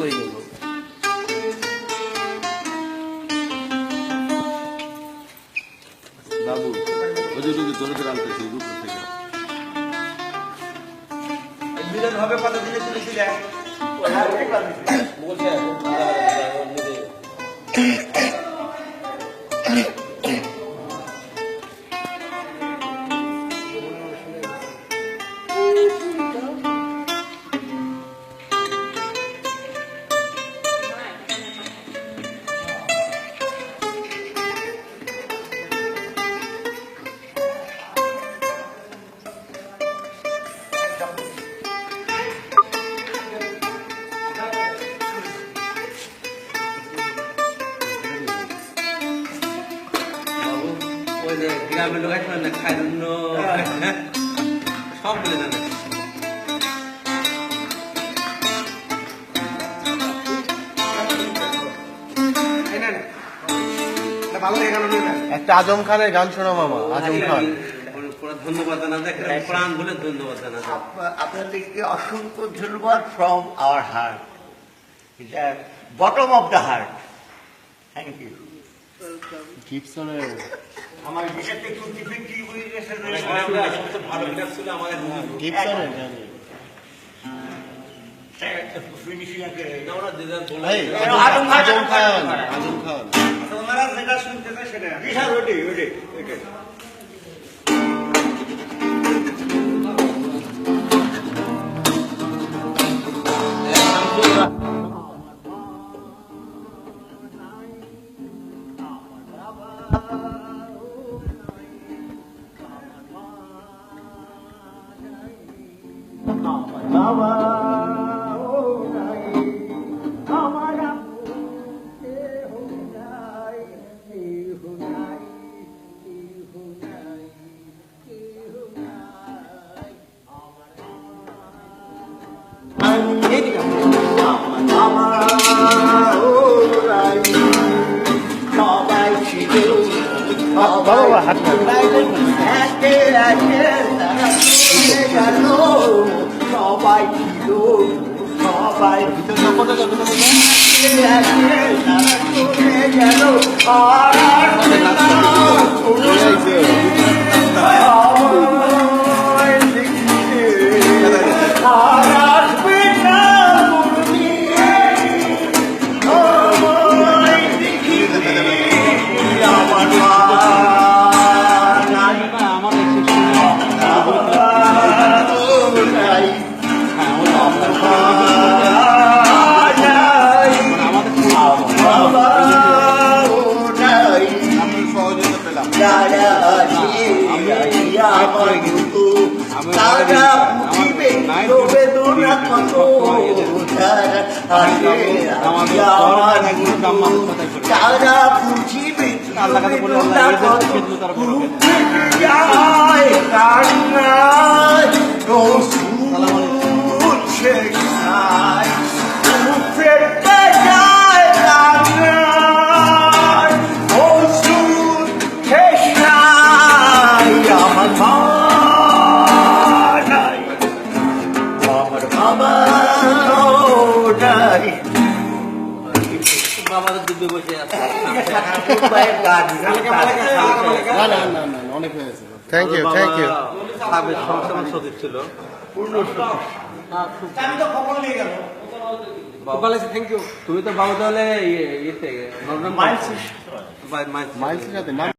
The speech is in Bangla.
কই গেল? বাবু ওই যে রুগী ধরে ধরে আনতেছে রূপ থেকে মিলন হবে কত দিনে তুলেছিলে বলছে ওই যে গ্রামের লোক আসবে না খাই জন্য সব বলে জানে একটা আজম খানের গান শোনা মামা। আজম খান ধন্যবাদ জানাতে প্রাণ বলে ধন্যবাদ জানাতে আপনাদেরকে অসংখ্য ধন্যবাদ ফ্রম আওয়ার হার্ট, এটা bottom of the heart. Thank you. গিবসনের আমার বিষয়টা একটু ডিফিক্টি হয়ে গেছে। ভালো লেগে ছিল আমাদের গিবসনের গান। ফিনিশিং আগে আমরা যেটা এই আজম খান, আজম খান, আজম খান। ওনারা যেটা শুনতেছে সেটা বিশাল ওটি ওটি ওটি বাবা হাত সবাই ছিল সবাই গেল আমাদের দুবে বসে আছে অনেক হয়ে গেছে। Thank you, thank you. সাবেক সংসদ সচিব ছিল তুমি তো বাবু তাহলে ইয়েতে মাইলসের সাথে নাম